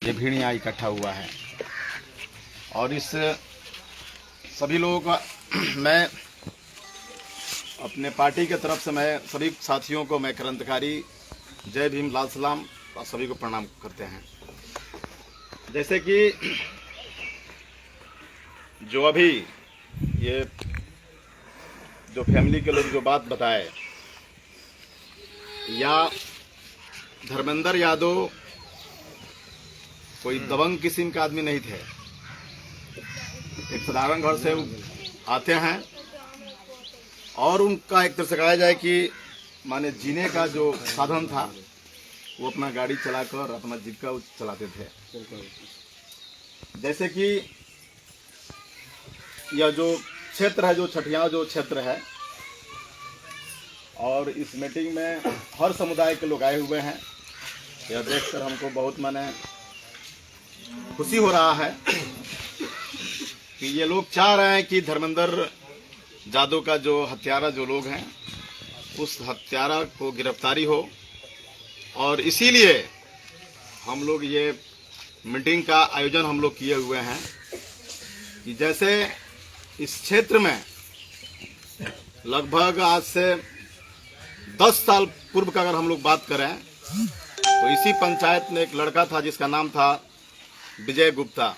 ये भीड़ यहाँ इकट्ठा हुआ है। और इस सभी लोगों का मैं अपने पार्टी के तरफ से मैं सभी साथियों को मैं क्रांतिकारी जय भीम लाल सलाम और सभी को प्रणाम करते हैं। जैसे कि जो अभी ये जो फैमिली के लोग जो बात बताए, या धर्मेंद्र यादव कोई दबंग किस्म का आदमी नहीं थे। एक साधारण घर से आते हैं और उनका एक तरह से कहा जाए कि माने जीने का जो साधन था वो अपना गाड़ी चलाकर अपना जीविका चलाते थे। जैसे कि यह जो क्षेत्र है, जो छठिया जो क्षेत्र है, और इस मीटिंग में हर समुदाय के लोग आए हुए हैं। यह देखकर हमको बहुत माने खुशी हो रहा है कि ये लोग चाह रहे हैं कि धर्मेंद्र यादव का जो हत्यारा जो लोग हैं उस हत्यारा को गिरफ्तारी हो। और इसीलिए हम लोग ये मीटिंग का आयोजन हम लोग किए हुए हैं कि जैसे इस क्षेत्र में लगभग आज से 10 साल पूर्व का अगर हम लोग बात करें तो इसी पंचायत में एक लड़का था जिसका नाम था विजय गुप्ता।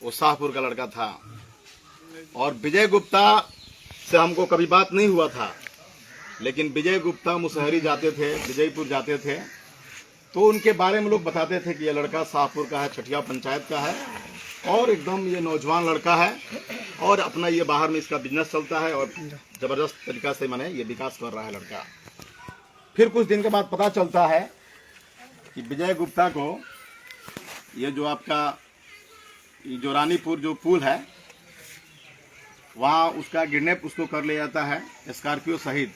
वो शाहपुर का लड़का था और विजय गुप्ता से हमको कभी बात नहीं हुआ था, लेकिन विजय गुप्ता मुसहरी जाते थे, विजयपुर जाते थे, तो उनके बारे में लोग बताते थे कि ये लड़का शाहपुर का है, छठिया पंचायत का है और एकदम ये नौजवान लड़का है और अपना ये बाहर में इसका बिजनेस चलता है और जबरदस्त तरीका से माने ये विकास कर रहा है लड़का। फिर कुछ दिन के बाद पता चलता है कि विजय गुप्ता को ये जो आपका ये जो रानीपुर जो पुल है वहाँ उसका किडनैप उसको कर लिया जाता है स्कॉर्पियो सहित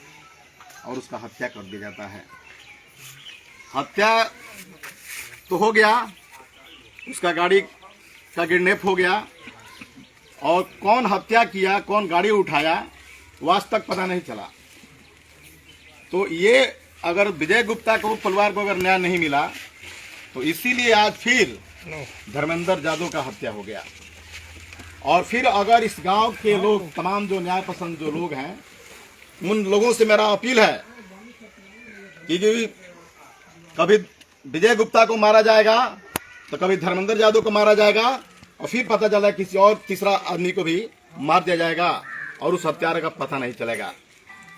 और उसका हत्या कर दिया जाता है। हत्या तो हो गया, उसका गाड़ी का किडनैप हो गया और कौन हत्या किया, कौन गाड़ी उठाया वो आज तक पता नहीं चला। तो ये अगर विजय गुप्ता को परिवार को अगर न्याय नहीं मिला तो इसीलिए आज फिर धर्मेंद्र यादव का हत्या हो गया। और फिर अगर इस गांव के लोग तमाम जो न्याय पसंद जो लोग हैं उन लोगों से मेरा अपील है कि कभी विजय गुप्ता को मारा जाएगा तो कभी धर्मेंद्र यादव को मारा जाएगा और फिर पता चला किसी और तीसरा आदमी को भी मार दिया जाएगा और उस हत्यारे का पता नहीं चलेगा।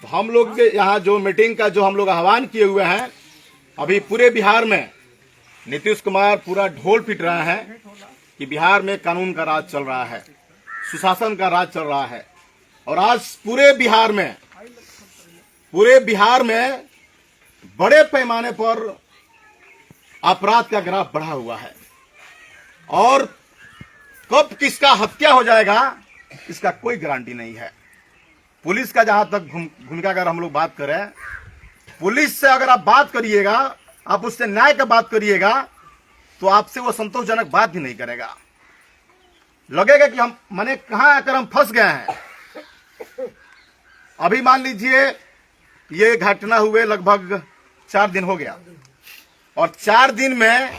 तो हम लोग यहाँ जो मीटिंग का जो हम लोग आह्वान किए हुए हैं, अभी पूरे बिहार में नीतीश कुमार पूरा ढोल पीट रहे हैं कि बिहार में कानून का राज चल रहा है, सुशासन का राज चल रहा है। और आज पूरे बिहार में बड़े पैमाने पर अपराध का ग्राफ बढ़ा हुआ है और कब किसका हत्या हो जाएगा इसका कोई गारंटी नहीं है। पुलिस का जहां तक भूमिका अगर हम लोग बात करें, पुलिस से अगर आप बात करिएगा, आप उससे न्याय का बात करिएगा तो आपसे वो संतोषजनक बात भी नहीं करेगा। लगेगा कि हम माने कहां आकर हम फंस गए हैं। अभी मान लीजिए ये घटना हुए लगभग 4 दिन हो गया और 4 दिन में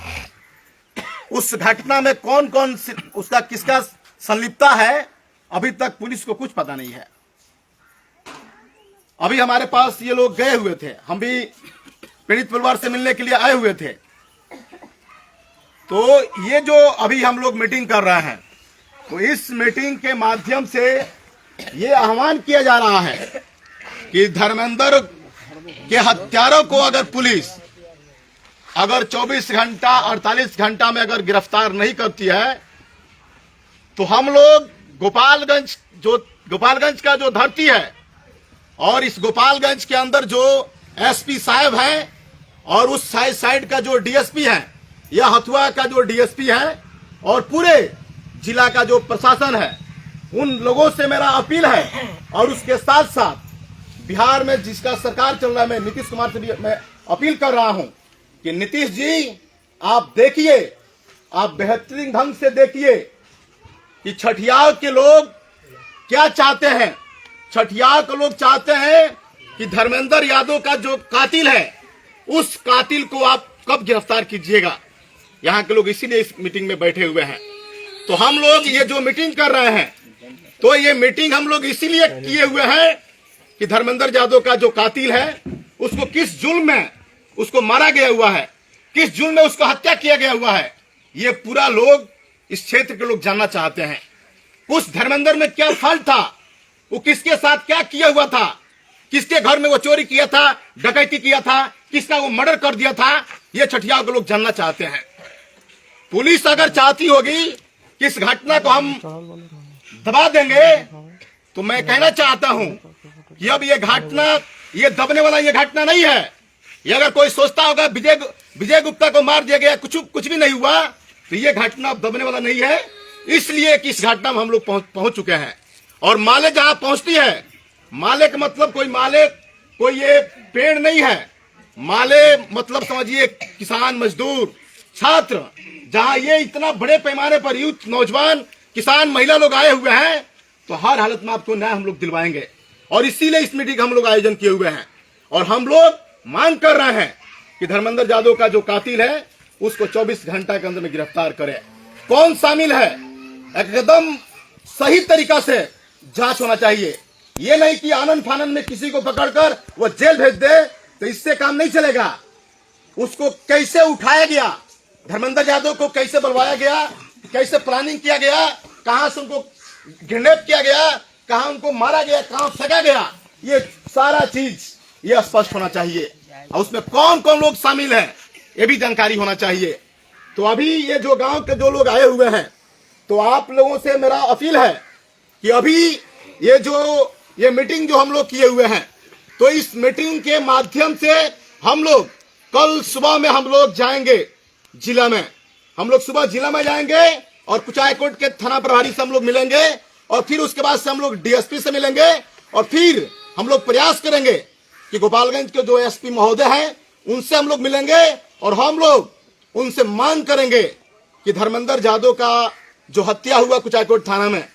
उस घटना में कौन कौन उसका किसका संलिप्तता है अभी तक पुलिस को कुछ पता नहीं है। अभी हमारे पास ये लोग गए हुए थे, हम भी पीड़ित परिवार से मिलने के लिए आए हुए थे। तो ये जो अभी हम लोग मीटिंग कर रहे हैं तो इस मीटिंग के माध्यम से ये आह्वान किया जा रहा है कि धर्मेंद्र के हत्यारों को अगर पुलिस अगर 24 घंटा 48 घंटा में अगर गिरफ्तार नहीं करती है तो हम लोग गोपालगंज का जो धरती है और इस गोपालगंज के अंदर जो एसपी साहब हैं और उस साइड का जो डीएसपी है या हथुआ का जो डीएसपी है और पूरे जिला का जो प्रशासन है, उन लोगों से मेरा अपील है। और उसके साथ साथ बिहार में जिसका सरकार चल रहा है, मैं नीतीश कुमार से भी मैं अपील कर रहा हूं कि नीतीश जी आप देखिए, आप बेहतरीन ढंग से देखिए कि छठियार के लोग क्या चाहते हैं। छठियार के लोग चाहते हैं कि धर्मेंद्र यादव का जो कातिल है उस कातिल को आप कब गिरफ्तार कीजिएगा। यहाँ के लोग इसीलिए इस मीटिंग में बैठे हुए हैं। तो हम लोग ये जो मीटिंग कर रहे हैं, तो ये मीटिंग हम लोग इसीलिए किए हुए हैं कि धर्मेंद्र यादव का जो कातिल है उसको किस जुल्म में उसको मारा गया हुआ है, किस जुल्म में उसको हत्या किया गया हुआ है, ये पूरा लोग इस क्षेत्र के लोग जानना चाहते हैं। उस धर्मेंद्र में क्या फल था, वो किसके साथ क्या किया हुआ था, किसके घर में वो चोरी किया था, डकैती किया था, किसका वो मर्डर कर दिया था, ये छठियाओं के लोग जानना चाहते हैं। पुलिस अगर चाहती होगी कि इस घटना को हम दबा देंगे, तो मैं कहना चाहता हूं कि अब ये घटना, ये दबने वाला ये घटना नहीं है। ये अगर कोई सोचता होगा विजय गुप्ता को मार दिया गया, कुछ भी नहीं हुआ, तो ये घटना अब दबने वाला नहीं है। इसलिए कि इस घटना में हम लोग पहुंच चुके हैं। और माले जहां पहुंचती है, माले का मतलब कोई ये पेड़ नहीं है। माले मतलब समझिए किसान, मजदूर, छात्र, जहां ये इतना बड़े पैमाने पर यूथ, नौजवान, किसान, महिला लोग आए हुए हैं, तो हर हालत में आपको न्याय हम लोग दिलवाएंगे। और इसीलिए इस मीटिंग का हम लोग आयोजन किए हुए हैं। और हम लोग मांग कर रहे हैं कि धर्मेंद्र यादव का जो कातिल है उसको 24 घंटा के अंदर में गिरफ्तार करे। कौन शामिल है, एकदम सही तरीका से जांच होना चाहिए। ये नहीं कि आनंद फानन में किसी को पकड़कर वो जेल भेज दे, तो इससे काम नहीं चलेगा। उसको कैसे उठाया गया, धर्मेंद्र यादव को कैसे बुलवाया गया, कैसे प्लानिंग किया गया, कहां से उनको किडनैप किया गया, कहां उनको मारा गया, कहां फेंका गया, ये सारा चीज ये स्पष्ट होना चाहिए। और उसमें कौन कौन लोग शामिल हैं ये भी जानकारी होना चाहिए। तो अभी ये जो गांव के जो लोग आए हुए हैं, तो आप लोगों से मेरा अपील है कि अभी ये मीटिंग जो हम लोग किए हुए हैं, तो इस मीटिंग के माध्यम से हम लोग कल सुबह में हम लोग जाएंगे जिला में। हम लोग सुबह जिला में जाएंगे और कुचायकोट के थाना प्रभारी से हम लोग मिलेंगे, और फिर उसके बाद से हम लोग डीएसपी से मिलेंगे, और फिर हम लोग प्रयास करेंगे कि गोपालगंज के जो एसपी महोदय हैं उनसे हम लोग मिलेंगे, और हम लोग उनसे मांग करेंगे कि धर्मेंद्र यादव का जो हत्या हुआ कुचायकोट थाना में,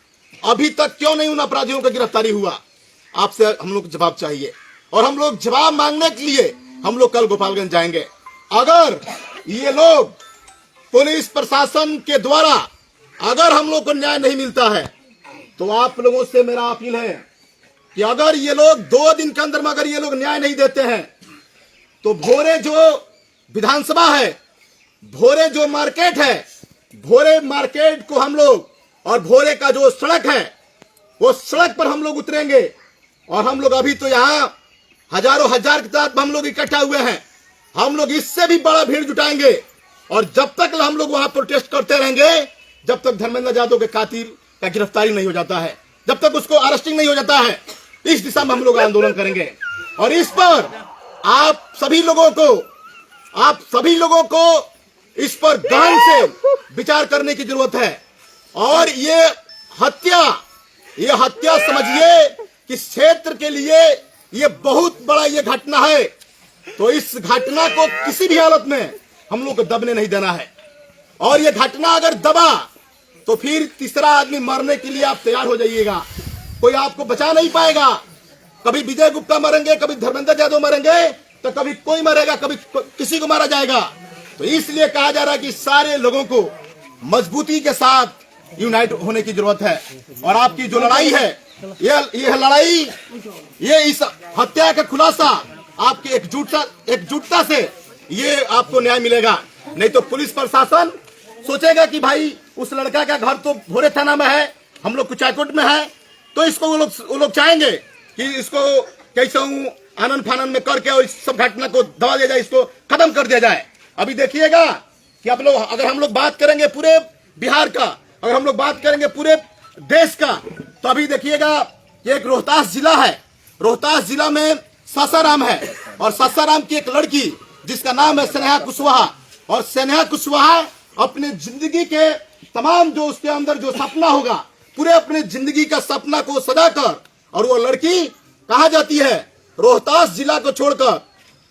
अभी तक क्यों नहीं उन अपराधियों का गिरफ्तारी हुआ, आपसे हम लोग जवाब चाहिए। और हम लोग जवाब मांगने के लिए हम लोग कल गोपालगंज जाएंगे। अगर ये लोग पुलिस प्रशासन के द्वारा अगर हम लोग को न्याय नहीं मिलता है, तो आप लोगों से मेरा अपील है कि अगर ये लोग 2 दिन के अंदर में अगर ये लोग न्याय नहीं देते हैं, तो भोरे जो विधानसभा है, भोरे जो मार्केट है, भोरे मार्केट को हम लोग, और भोरे का जो सड़क है, वो सड़क पर हम लोग उतरेंगे। और हम लोग अभी तो यहाँ हजारों हजार की तादाद में हम लोग इकट्ठा हुए हैं, हम लोग इससे भी बड़ा भीड़ जुटाएंगे। और जब तक हम लोग वहां प्रोटेस्ट करते रहेंगे, जब तक धर्मेंद्र यादव के कातिल का गिरफ्तारी नहीं हो जाता है, जब तक उसको अरेस्टिंग नहीं हो जाता है, इस दिशा में हम लोग आंदोलन करेंगे। और इस पर आप सभी लोगों को इस पर गहन से विचार करने की जरूरत है। और ये हत्या समझिए कि क्षेत्र के लिए ये बहुत बड़ा ये घटना है। तो इस घटना को किसी भी हालत में हम लोग को दबने नहीं देना है। और ये घटना अगर दबा, तो फिर तीसरा आदमी मरने के लिए आप तैयार हो जाइएगा, कोई आपको बचा नहीं पाएगा। कभी विजय गुप्ता मरेंगे, कभी धर्मेंद्र यादव मरेंगे, तो कभी कोई मरेगा, कभी किसी को मारा जाएगा। तो इसलिए कहा जा रहा है कि सारे लोगों को मजबूती के साथ यूनाइट होने की जरूरत है। और आपकी जो लड़ाई है, ये लड़ाई, ये इस हत्या का खुलासा आपकी एकजुटता से ये आपको न्याय मिलेगा। नहीं तो पुलिस प्रशासन सोचेगा कि भाई उस लड़का का घर तो भोरे थाना में है, हम लोग कुचायकोट में है, तो इसको वो लोग चाहेंगे कि इसको कैसे आनंद फानन में करके और इस सब घटना को दबा दिया जाए, इसको खत्म कर दिया जाए। अभी देखिएगा कि आप लोग, अगर हम लोग बात करेंगे पूरे बिहार का, अगर हम लोग बात करेंगे पूरे देश का, तो अभी देखिएगा ये एक रोहतास जिला है, रोहतास जिला में सासाराम है, और सासाराम की एक लड़की जिसका नाम है स्नेहा कुशवाहा, और स्नेहा कुशवाहा अपने जिंदगी के तमाम जो उसके अंदर जो सपना होगा, पूरे अपने जिंदगी का सपना को सजाकर, और वो लड़की कहाँ जाती है, रोहतास जिला को छोड़कर,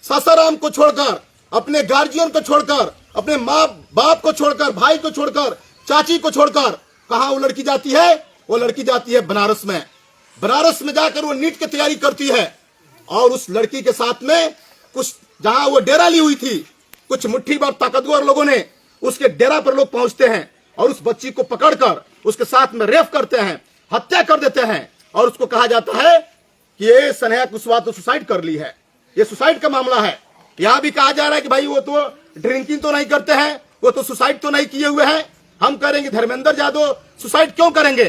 सासाराम को छोड़कर, अपने गार्जियन को छोड़कर, अपने माँ बाप को छोड़कर, भाई को छोड़कर, चाची को छोड़कर, कहाँ वो लड़की जाती है, वो लड़की जाती है बनारस में। बनारस में जाकर वो नीट की तैयारी करती है। और उस लड़की के साथ में कुछ, जहां वो डेरा ली हुई थी, कुछ मुट्ठी भर ताकतवर लोगों ने उसके डेरा पर लोग पहुंचते हैं और उस बच्ची को पकड़कर उसके साथ में रेप करते हैं, हत्या कर देते हैं और उसको कहा जाता है कि ये स्नेहा कुशवाहा तो सुसाइड कर ली है, ये सुसाइड का मामला है। यहां भी कहा जा रहा है कि भाई वो तो ड्रिंकिंग तो नहीं करते हैं, वो तो सुसाइड तो नहीं किए हुए हैं। हम करेंगे धर्मेंद्र यादव सुसाइड क्यों करेंगे?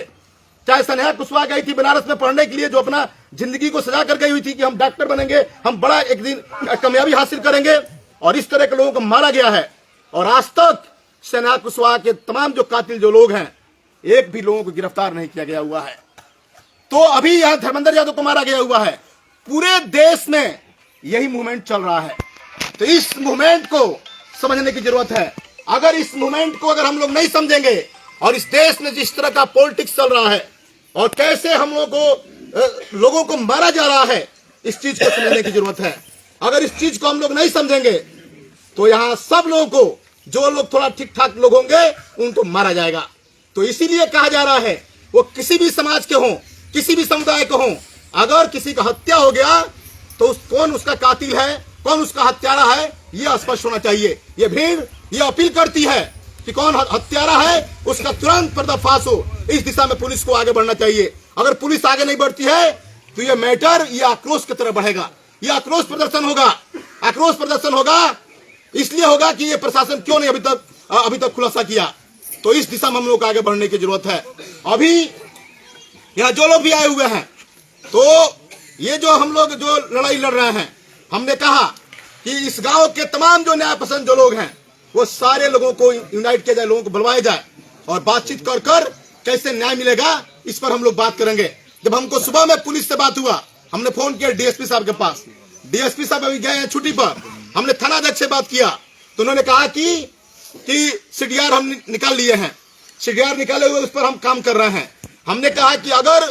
चाहे स्नेहा कुशवाहा गई थी बनारस में पढ़ने के लिए, जो अपना जिंदगी को सजा कर गई हुई थी कि हम डॉक्टर बनेंगे, हम बड़ा एक दिन कामयाबी हासिल करेंगे, और इस तरह के लोगों को मारा गया है। और आज तक स्नेहा कुशवाहा के तमाम जो कातिल जो लोग हैं, एक भी लोगों को गिरफ्तार नहीं किया गया हुआ है। तो अभी यहां धर्मेंद्र यादव को मारा गया हुआ है। पूरे देश में यही मूवमेंट चल रहा है। तो इस मूवमेंट को समझने की जरूरत है। अगर इस मूवमेंट को अगर हम लोग नहीं समझेंगे, और इस देश में जिस तरह का पॉलिटिक्स चल रहा है और कैसे हम लोगों को मारा जा रहा है, इस चीज को समझने की जरूरत है। अगर इस चीज को हम लोग नहीं समझेंगे तो यहाँ सब लोगों को, जो लोग थोड़ा ठीक ठाक लोग होंगे, उनको मारा जाएगा। तो इसीलिए कहा जा रहा है, वो किसी भी समाज के हों, किसी भी समुदाय के हों, अगर किसी का हत्या हो गया तो कौन उसका कातिल है, कौन उसका हत्यारा है, यह स्पष्ट होना चाहिए। ये भीड़ ये अपील करती है कि कौन हत्यारा है, उसका तुरंत पर्दाफाश हो। इस दिशा में पुलिस को आगे बढ़ना चाहिए। अगर पुलिस आगे नहीं बढ़ती है तो ये मैटर ये आक्रोश की तरह बढ़ेगा, ये आक्रोश प्रदर्शन होगा। आक्रोश प्रदर्शन होगा इसलिए होगा कि ये प्रशासन क्यों नहीं अभी तक खुलासा किया। तो इस दिशा में हम लोग को आगे बढ़ने की जरूरत है। अभी यहाँ जो लोग भी आए हुए हैं, तो ये जो हम लोग जो लड़ाई लड़ रहे हैं, हमने कहा कि इस गांव के तमाम जो न्याय पसंद जो लोग हैं, वो सारे लोगों को यूनाइट किया जाए, लोगों को बुलवाया जाए और बातचीत कर कर कैसे न्याय मिलेगा, इस पर हम लोग बात करेंगे। जब हमको सुबह में पुलिस से बात हुआ, हमने फोन किया डीएसपी साहब के पास। डीएसपी साहब अभी गए हैं छुट्टी पर। हमने थानाध्यक्ष से बात किया तो उन्होंने कहा कि सीडीआर हम निकाल लिए हैं, सीडीआर निकाले हुए उस पर हम काम कर रहे हैं। हमने कहा कि अगर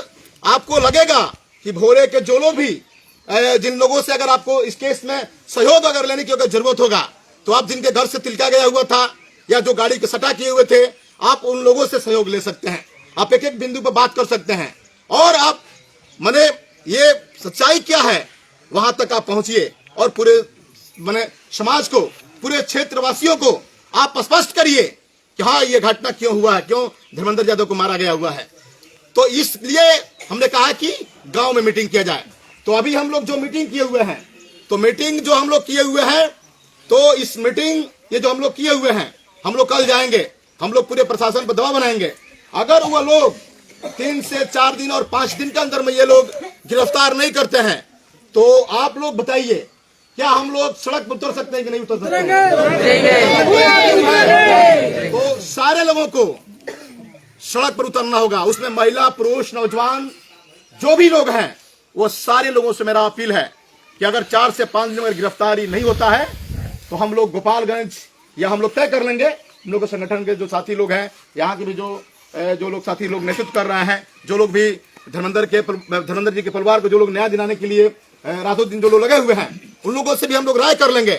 आपको लगेगा कि भोरे के जो लोग भी जिन लोगों से अगर आपको इस केस में सहयोग अगर लेने की अगर जरूरत होगा, तो आप जिनके घर से तिलका गया हुआ था या जो गाड़ी के सटा किए हुए थे, आप उन लोगों से सहयोग ले सकते हैं। आप एक एक बिंदु पर बात कर सकते हैं और आप माने ये सच्चाई क्या है वहां तक आप पहुंचिए और पूरे माने समाज को, पूरे क्षेत्रवासियों को आप स्पष्ट करिए कि हाँ ये घटना क्यों हुआ है, क्यों धर्मेंद्र यादव को मारा गया हुआ है। तो इसलिए हमने कहा कि गांव में मीटिंग किया जाए। तो अभी हम लोग जो मीटिंग किए हुए हैं, तो मीटिंग जो हम लोग किए हुए हैं, तो इस मीटिंग ये जो हम लोग किए हुए हैं, हम लोग कल जाएंगे, हम लोग पूरे प्रशासन पर दबाव बनाएंगे। अगर वो लोग 3 से 4 दिन और 5 दिन के अंदर में ये लोग गिरफ्तार नहीं करते हैं, तो आप लोग बताइए क्या हम लोग सड़क पर उतर सकते हैं कि नहीं उतर सकते हैं? तो सारे लोगों को सड़क पर उतरना होगा, उसमें महिला, पुरुष, नौजवान जो भी लोग हैं, वो सारे लोगों से मेरा अपील है कि अगर 4 से 5 दिन में गिरफ्तारी नहीं होता है तो हम लोग गोपालगंज या हम लोग तय कर लेंगे। हम लोग संगठन के जो साथी लोग हैं, यहाँ के भी जो लोग साथी लोग नेतृत्व कर रहे हैं, जो लोग भी धर्मेंद्र जी के परिवार को जो लोग न्याय दिलाने के लिए रातों दिन जो लोग लगे हुए हैं, उन लोगों से भी हम लोग राय कर लेंगे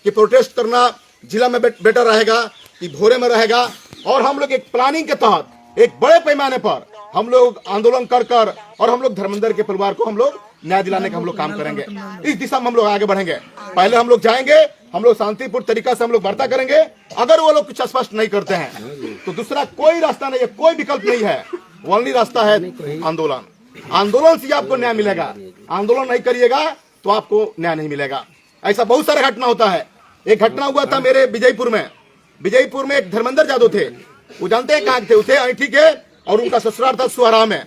कि प्रोटेस्ट करना जिला में बेटर रहेगा कि भोरे में रहेगा। और हम लोग एक प्लानिंग के तहत एक बड़े पैमाने पर हम लोग आंदोलन कर और हम लोग धर्मेंद्र के परिवार को हम लोग न्याय दिलाने का हम लोग काम करेंगे। इस दिशा में हम लोग आगे बढ़ेंगे। पहले हम लोग जाएंगे, हम लोग शांतिपूर्ण तरीका से हम लोग वार्ता करेंगे। अगर वो लोग कुछ स्पष्ट नहीं करते हैं तो दूसरा कोई रास्ता नहीं है, कोई विकल्प नहीं है, ओनली रास्ता है आंदोलन। आंदोलन से आपको न्याय मिलेगा, आंदोलन नहीं करिएगा तो आपको न्याय नहीं मिलेगा। ऐसा बहुत सारा घटना होता है। एक घटना हुआ था मेरे विजयपुर में एक धर्मेंद्र यादव थे, वो जानते हैं कहाँ थे, उसे ऐठी के और उनका ससुराल था सुहारा में।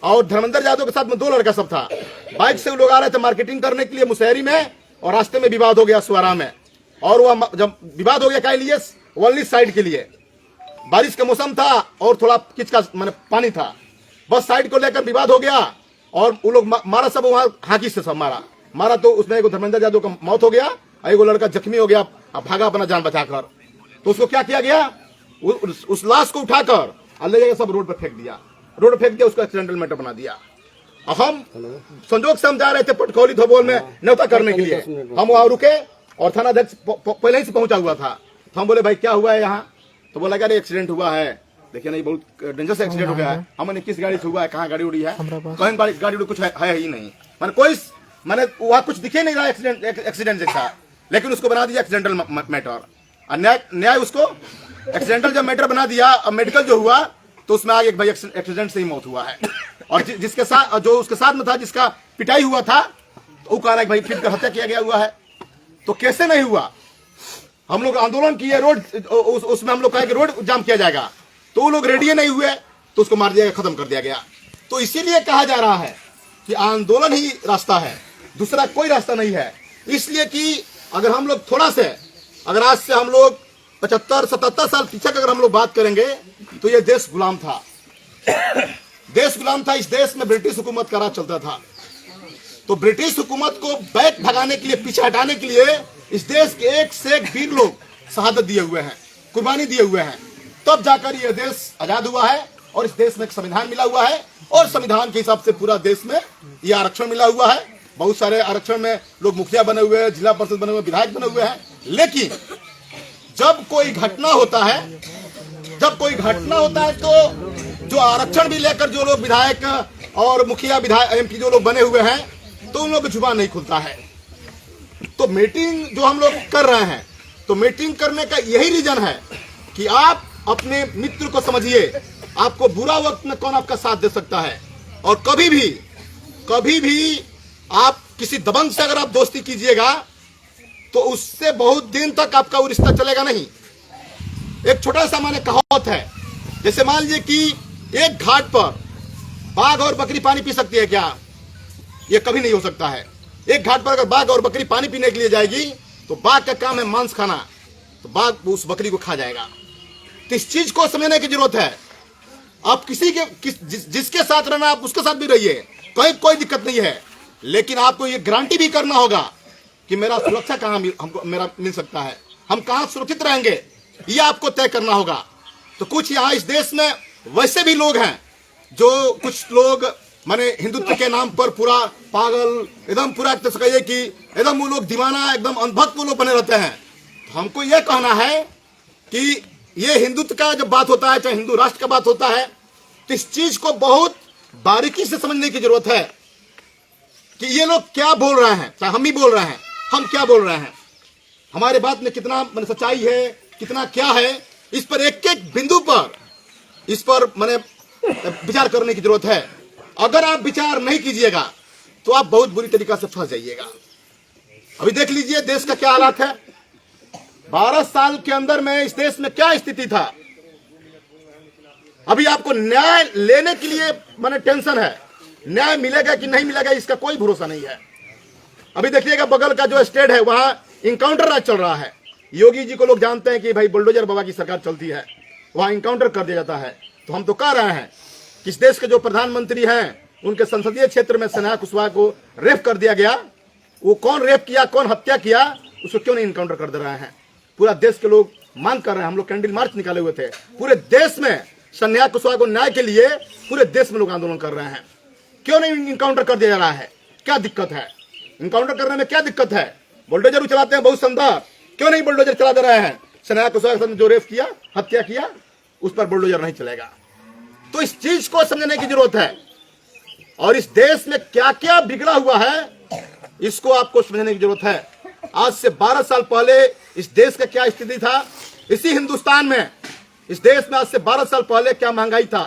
और धर्मेंद्र यादव के साथ में 2 लड़का सब था। बाइक से वो लोग आ रहे थे मार्केटिंग करने के लिए मुशहरी में, और रास्ते में विवाद हो गया सुहारा में। और वह जब विवाद हो गया क्या लिए, ओनली साइड के लिए, बारिश का मौसम था और थोड़ा किच का मैंने पानी था, बस साइड को लेकर विवाद हो गया और वो लोग मारा सब वहां हाकी से सब मारा। तो उसमें एक धर्मेंद्र यादव का मौत हो गया और एक लड़का जख्मी हो गया, भागा अपना जान बचाकर। तो उसको क्या किया गया, उस लाश को उठाकर ले जाकर सब रोड पर फेंक दिया, उसको एक्सीडेंटल मैटर बना दिया। हम संजोग से हम जा रहे थे पटखौली धोबोल में न्योता करने के लिए, हम वहां रुके और थानाध्यक्ष पहले ही से पहुंचा हुआ था। तो हम बोले भाई क्या हुआ है यहाँ, तो बोला अरे एक्सीडेंट हुआ है, देखिए नहीं बहुत डेंजरस एक्सीडेंट हो गया है। हमने किस गाड़ी से हुआ है, कहाँ गाड़ी उड़ी है, कहीं गाड़ी उड़ी कुछ है ही नहीं, मैंने वहां कुछ दिखे नहीं रहा एक्सीडेंट जैसा, लेकिन उसको बना दिया एक्सीडेंटल मैटर। न्याय उसको एक्सीडेंटल जब मैटर बना दिया, अब मेडिकल जो हुआ तो उसमें आगे एक भाई एक्सीडेंट से ही मौत हुआ है, और जिसके साथ जो उसके साथ में था, जिसका पिटाई हुआ था, तो वो कह रहा है भाई फिर हत्या किया गया हुआ है। तो कैसे नहीं हुआ? हम लोग आंदोलन किए, रोड उसमें हम लोग कहे कि रोड जाम किया जाएगा, तो वो लोग रेडी नहीं हुए, तो उसको मार दिया गया, खत्म कर दिया गया। तो इसीलिए कहा जा रहा है कि आंदोलन ही रास्ता है, दूसरा कोई रास्ता नहीं है। इसलिए कि अगर हम लोग थोड़ा से, अगर आज से हम लोग 75-77 साल पीछे अगर हम लोग बात करेंगे, तो ये देश गुलाम था, देश गुलाम था। इस देश में ब्रिटिश हुकूमत का राज चलता था। तो ब्रिटिश हुकूमत को बैक भगाने के लिए, पीछे हटाने के लिए इस देश के एक से एक वीर लोग शहादत दिए हुए हैं, कुर्बानी दिए हुए हैं, तब जाकर यह देश आजाद हुआ है और इस देश में एक संविधान मिला हुआ है, और संविधान के हिसाब से पूरा देश में यह आरक्षण मिला हुआ है। बहुत सारे आरक्षण में लोग मुखिया बने हुए हैं, जिला परिषद बने हुए, विधायक बने हुए हैं। लेकिन जब कोई घटना होता है, तो जो आरक्षण भी लेकर जो लोग विधायक और मुखिया, विधायक, एमपी जो लोग बने हुए हैं, तो उन लोग की जुबान नहीं खुलता है। तो मीटिंग जो हम लोग कर रहे हैं, तो मीटिंग करने का यही रीजन है कि आप अपने मित्र को समझिए, आपको बुरा वक्त में कौन आपका साथ दे सकता है। और कभी भी आप किसी दबंग से अगर आप दोस्ती कीजिएगा, तो उससे बहुत दिन तक आपका वो रिश्ता चलेगा नहीं। एक छोटा सा माने कहावत है, जैसे मान लीजिए कि एक घाट पर बाघ और बकरी पानी पी सकती है क्या? ये कभी नहीं हो सकता है। एक घाट पर अगर बाघ और बकरी पानी पीने के लिए जाएगी, तो बाघ का काम है मांस खाना, तो बाघ उस बकरी को खा जाएगा। तो इस चीज को समझने की जरूरत है। आप जिसके साथ रहना, आप उसके साथ भी रहिए, कोई दिक्कत नहीं है। लेकिन आपको ये गारंटी भी करना होगा कि मेरा सुरक्षा कहाँ हमको मेरा मिल सकता है, हम कहाँ सुरक्षित रहेंगे, ये आपको तय करना होगा। तो कुछ यहाँ इस देश में वैसे भी लोग हैं, जो कुछ लोग माने हिंदुत्व के नाम पर पूरा पागल, एकदम पूरा कहिए कि एकदम वो लोग दीवाना, एकदम अंधभक्त वो लोग बने रहते हैं। तो हमको ये कहना है कि ये हिंदुत्व का जब बात होता है, चाहे हिंदू राष्ट्र का बात होता है, तो इस चीज को बहुत बारीकी से समझने की जरूरत है कि ये लोग क्या बोल रहे हैं, चाहे हम ही बोल रहे हैं, हम क्या बोल रहे हैं, हमारे बात में कितना सच्चाई है, कितना क्या है, इस पर एक एक बिंदु पर इस पर मैंने विचार करने की जरूरत है। अगर आप विचार नहीं कीजिएगा तो आप बहुत बुरी तरीका से फंस जाइएगा। अभी देख लीजिए देश का क्या हालात है। 12 साल के अंदर में इस देश में क्या स्थिति था। अभी आपको न्याय लेने के लिए मैंने टेंशन है, न्याय मिलेगा कि नहीं मिलेगा इसका कोई भरोसा नहीं है। अभी देखिएगा बगल का जो स्टेट है, वहां इनकाउंटर राज चल रहा है। योगी जी को लोग जानते हैं कि भाई बुलडोजर बाबा की सरकार चलती है, वहां इनकाउंटर कर दिया जाता है। तो हम तो कह रहे हैं कि इस देश के जो प्रधानमंत्री हैं, उनके संसदीय क्षेत्र में सनेहा कुशवाहा को रेप कर दिया गया। वो कौन रेप किया, कौन हत्या किया, उसको क्यों नहीं इनकाउंटर कर दे रहे हैं। पूरा देश के लोग मांग कर रहे हैं। हम लोग कैंडल मार्च निकाले हुए थे पूरे देश में, सनेहा कुशवाहा को न्याय के लिए पूरे देश में लोग आंदोलन कर रहे हैं। क्यों नहीं इनकाउंटर कर दिया जा रहा है? क्या दिक्कत है? इनकाउंटर करने में क्या दिक्कत है? बुलडोजर चलाते हैं बहुत शानदार, क्यों नहीं बुलडोजर चला दे रहे हैं? सनेहा कुशवाहा ने जो रेप किया, हत्या किया, उस पर बुलडोजर नहीं चलेगा। तो इस चीज को समझने की जरूरत है। और इस देश में क्या क्या बिगड़ा हुआ है, इसको आपको समझने की जरूरत है। आज से 12 साल पहले इस देश का क्या स्थिति था, इसी हिंदुस्तान में, इस देश में आज से 12 साल पहले क्या महंगाई था,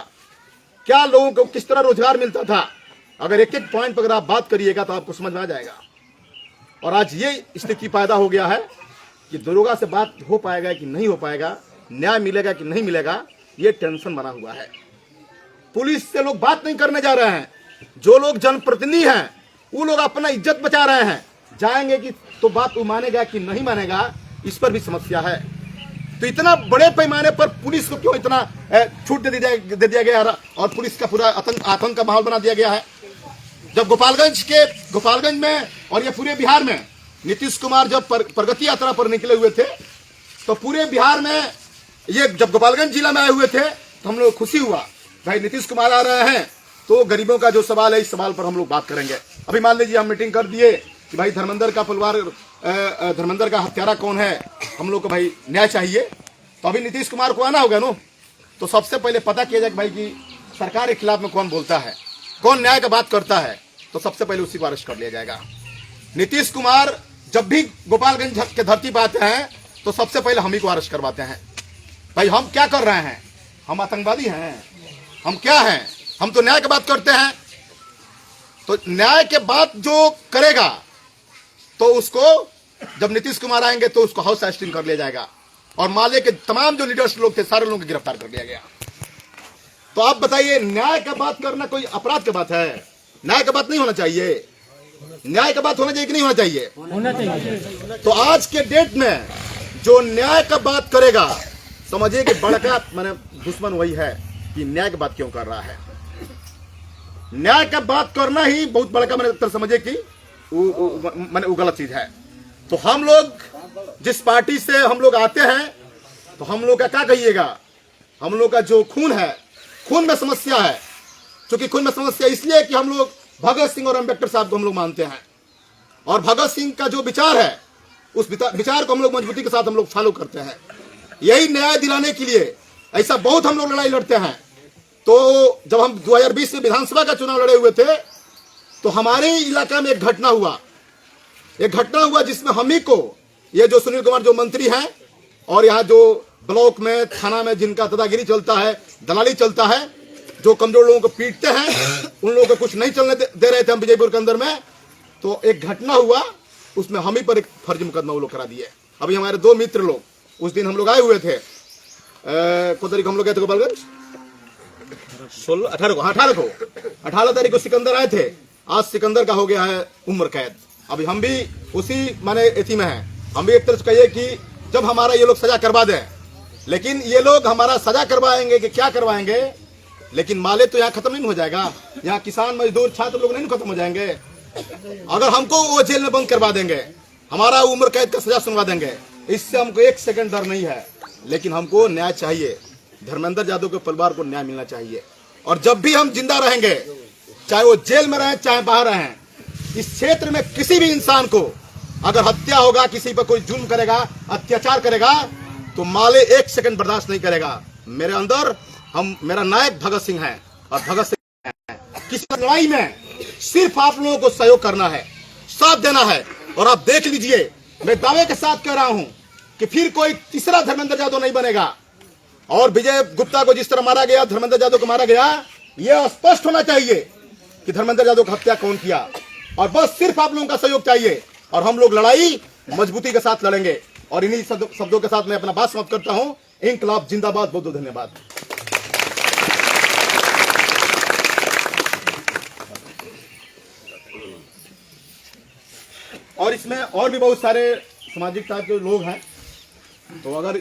क्या लोगों को किस तरह रोजगार मिलता था। अगर एक एक पॉइंट पर अगर आप बात करिएगा तो आपको समझ में आ जाएगा। और आज ये स्थिति पैदा हो गया है कि दरोगा से बात हो पाएगा कि नहीं हो पाएगा, न्याय मिलेगा कि नहीं मिलेगा, ये टेंशन बना हुआ है। पुलिस से लोग बात नहीं करने जा रहे हैं। जो लोग जनप्रतिनिधि हैं वो लोग अपना इज्जत बचा रहे हैं। जाएंगे कि तो बात वो मानेगा कि नहीं मानेगा, इस पर भी समस्या है। तो इतना बड़े पैमाने पर पुलिस को क्यों इतना छूट दे दिया गया और पुलिस का पूरा आतंक का माहौल बना दिया गया है। जब गोपालगंज में और ये पूरे बिहार में नीतीश कुमार जब प्रगति यात्रा पर निकले हुए थे, तो पूरे बिहार में ये जब गोपालगंज जिला में आए हुए थे तो हम लोग खुशी हुआ, भाई नीतीश कुमार आ रहे हैं तो गरीबों का जो सवाल है, इस सवाल पर हम लोग बात करेंगे। अभी मान लीजिए हम मीटिंग कर दिए कि भाई धर्मेंद्र का परिवार, धर्मेंद्र का हत्यारा कौन है, हम लोग को भाई न्याय चाहिए। तो अभी नीतीश कुमार को आना होगा नो, तो सबसे पहले पता किया जाए भाई कि सरकार के खिलाफ में कौन बोलता है, कौन न्याय का बात करता है, तो सबसे पहले उसी को अरेस्ट कर लिया जाएगा। नीतीश कुमार जब भी गोपालगंज के धरती पर आते हैं तो सबसे पहले हम ही को अरेस्ट करवाते हैं। भाई हम क्या कर रहे हैं? हम आतंकवादी हैं? हम क्या हैं? हम तो न्याय की बात करते हैं। तो न्याय के बात जो करेगा तो उसको जब नीतीश कुमार आएंगे तो उसको हाउस अरेस्टिंग कर लिया जाएगा, और माले के तमाम जो लीडर्स लोग थे सारे लोगों को गिरफ्तार कर लिया गया। तो आप बताइए, न्याय का बात करना कोई अपराध की बात है? न्याय का बात नहीं होना चाहिए? न्याय का बात होना चाहिए कि नहीं होना चाहिए? होना चाहिए। तो आज के डेट में जो न्याय का बात करेगा, समझिए कि बड़का माने दुश्मन वही है कि न्याय की बात क्यों कर रहा है। न्याय का बात करना ही बहुत बड़का मैंने समझिए कि मैंने वो गलत चीज है। तो हम लोग जिस पार्टी से हम लोग आते हैं, तो हम लोग का क्या कहिएगा, हम लोग का जो खून है, खून में समस्या है। क्योंकि खून में समस्या इसलिए कि हम लोग भगत सिंह और अम्बेडकर साहब को हम लोग मानते हैं, और भगत सिंह का जो विचार है उस विचार को हम लोग मजबूती के साथ हम लोग फॉलो करते हैं। यही न्याय दिलाने के लिए ऐसा बहुत हम लोग लड़ाई लड़ते हैं। तो जब हम 2020 में विधानसभा का चुनाव लड़े हुए थे, तो हमारे इलाका में एक घटना हुआ जिसमें हम ही को, ये जो सुनील कुमार जो मंत्री हैं, और यहाँ जो ब्लॉक में थाना में जिनका दादागिरी चलता है, दलाली चलता है, जो कमजोर लोगों को पीटते हैं, उन लोगों को कुछ नहीं चलने दे रहे थे हम विजयपुर के अंदर में। तो एक घटना हुआ, उसमें हम ही पर एक फर्जी मुकदमा वो लोग करा दिए। अभी हमारे 2 मित्र लोग, उस दिन हम लोग आए हुए थे, को तारीख हम लोग गए थे गोपालगंज, 18 तारीख को सिकंदर आए थे। आज सिकंदर का हो गया है उम्र कैद। अभी हम भी उसी माने एथी में हैं। हम भी एक तरह से कहिए कि जब हमारा ये लोग सजा करवा दें, लेकिन ये लोग हमारा सजा करवाएंगे कि क्या करवाएंगे, लेकिन माले तो यहाँ खत्म नहीं हो जाएगा। यहाँ किसान मजदूर छात्र लोग नहीं खत्म हो जाएंगे। अगर हमको वो जेल में बंद करवा देंगे, हमारा उम्र कैद का सजा सुनवा देंगे, इससे हमको 1 सेकंड डर नहीं है। लेकिन हमको न्याय चाहिए, धर्मेंद्र यादव के परिवार को न्याय मिलना चाहिए। और जब भी हम जिंदा रहेंगे, चाहे वो जेल में रहें चाहे बाहर रहें, इस क्षेत्र में किसी भी इंसान को अगर हत्या होगा, किसी पर कोई जुल्म करेगा, अत्याचार करेगा, तो माले 1 सेकंड बर्दाश्त नहीं करेगा। मेरे अंदर मेरा नायक भगत सिंह है, और भगत सिंह है। किसी लड़ाई में सिर्फ आप लोगों को सहयोग करना है, साथ देना है। और आप देख लीजिए, मैं दावे के साथ कह रहा हूं कि फिर कोई तीसरा धर्मेंद्र यादव नहीं बनेगा। और विजय गुप्ता को जिस तरह मारा गया, धर्मेंद्र यादव को मारा गया, यह स्पष्ट होना चाहिए कि धर्मेंद्र यादव की हत्या कौन किया। और बस सिर्फ आप लोगों का सहयोग चाहिए, और हम लोग लड़ाई मजबूती के साथ लड़ेंगे। और इन्हीं शब्दों के साथ मैं अपना बात समाप्त करता हूं। इंकलाब जिंदाबाद। बहुत बहुत धन्यवाद। और इसमें और भी बहुत सारे सामाजिक टाइप के लोग हैं, तो अगर